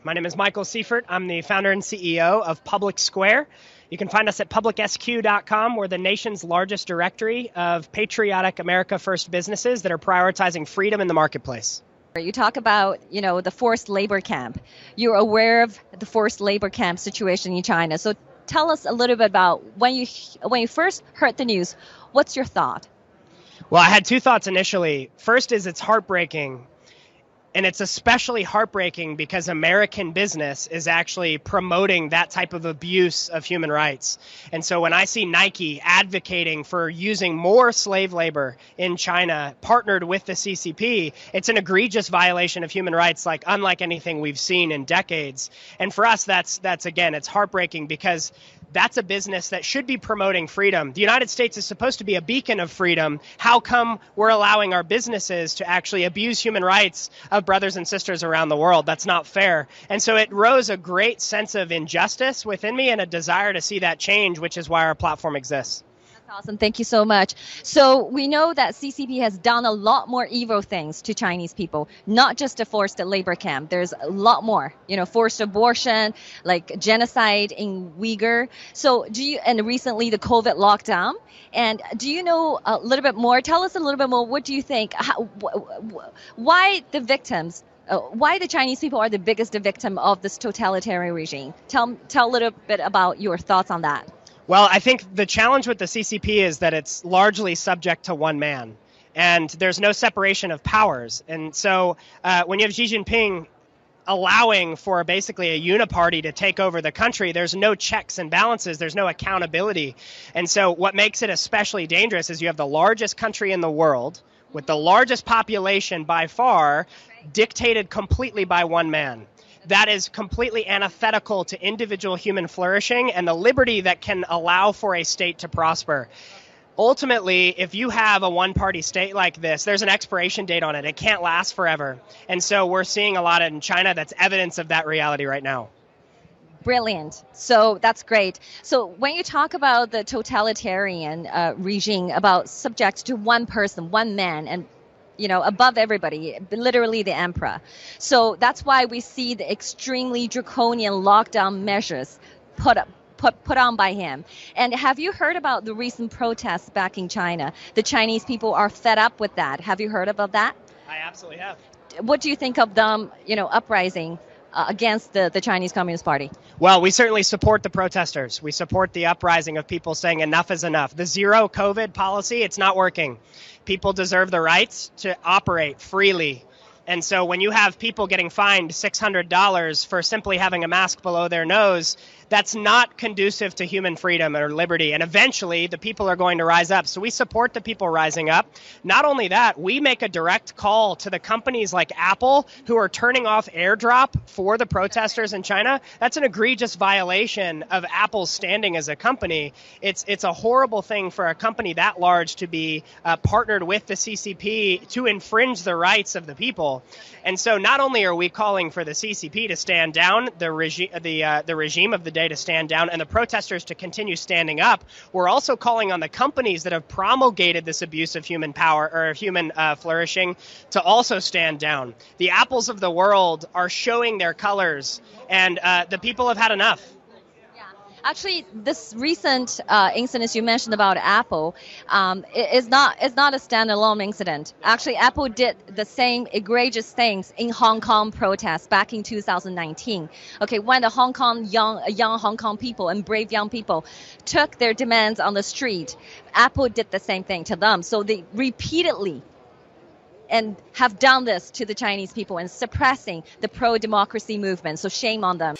My name is Michael Seifert. I'm the founder and CEO of Public Square. You can find us at publicsq.com. We're the nation's largest directory of patriotic America First businesses that are prioritizing freedom in the marketplace. You talk about, the forced labor camp. You're aware of the forced labor camp situation in China. So tell us a little bit about when you first heard the news, what's your thought? Well, I had two thoughts initially. First is it's heartbreaking. And it's especially heartbreaking because American business is actually promoting that type of abuse of human rights. And so when I see Nike advocating for using more slave labor in China, partnered with the CCP, it's an egregious violation of human rights, unlike anything we've seen in decades. And for us, that's again, it's heartbreaking because that's a business that should be promoting freedom. The United States is supposed to be a beacon of freedom. How come we're allowing our businesses to actually abuse human rights of brothers and sisters around the world? That's not fair. And so it rose a great sense of injustice within me and a desire to see that change, which is why our platform exists. Awesome. Thank you so much. So we know that CCP has done a lot more evil things to Chinese people, not just a forced labor camp. There's a lot more, forced abortion, like genocide in Uyghur. So and recently the COVID lockdown. And do you know a little bit more? Tell us a little bit more. What do you think? Why the victims? Why the Chinese people are the biggest victim of this totalitarian regime? Tell a little bit about your thoughts on that. Well, I think the challenge with the CCP is that it's largely subject to one man, and there's no separation of powers. And so when you have Xi Jinping allowing for basically a uniparty to take over the country, there's no checks and balances, there's no accountability. And so what makes it especially dangerous is you have the largest country in the world with the largest population by far dictated completely by one man. That is completely antithetical to individual human flourishing and the liberty that can allow for a state to prosper. Ultimately, if you have a one-party state like this, there's an expiration date on it. It can't last forever. And so we're seeing a lot in China that's evidence of that reality right now. Brilliant. So that's great. So when you talk about the totalitarian regime, about subject to one person, one man, and above everybody, literally the emperor. So that's why we see the extremely draconian lockdown measures put on by him. And have you heard about the recent protests back in China? The Chinese people are fed up with that. Have you heard about that? I absolutely have. What do you think of them, uprising against the Chinese Communist Party? Well, we certainly support the protesters. We support the uprising of people saying enough is enough. The zero COVID policy, it's not working. People deserve the rights to operate freely. And so when you have people getting fined $600 for simply having a mask below their nose, that's not conducive to human freedom or liberty. And eventually, the people are going to rise up. So we support the people rising up. Not only that, we make a direct call to the companies like Apple who are turning off AirDrop for the protesters in China. That's an egregious violation of Apple's standing as a company. It's a horrible thing for a company that large to be partnered with the CCP to infringe the rights of the people. And so not only are we calling for the CCP to stand down, the regime of the day to stand down, and the protesters to continue standing up, we're also calling on the companies that have promulgated this abuse of human power or human flourishing to also stand down. The Apples of the world are showing their colors, and the people have had enough. Actually, this recent incident you mentioned about Apple is not a standalone incident. Actually, Apple did the same egregious things in Hong Kong protests back in 2019. Okay, when the young Hong Kong people and brave young people took their demands on the street, Apple did the same thing to them. So they repeatedly and have done this to the Chinese people and suppressing the pro-democracy movement. So shame on them.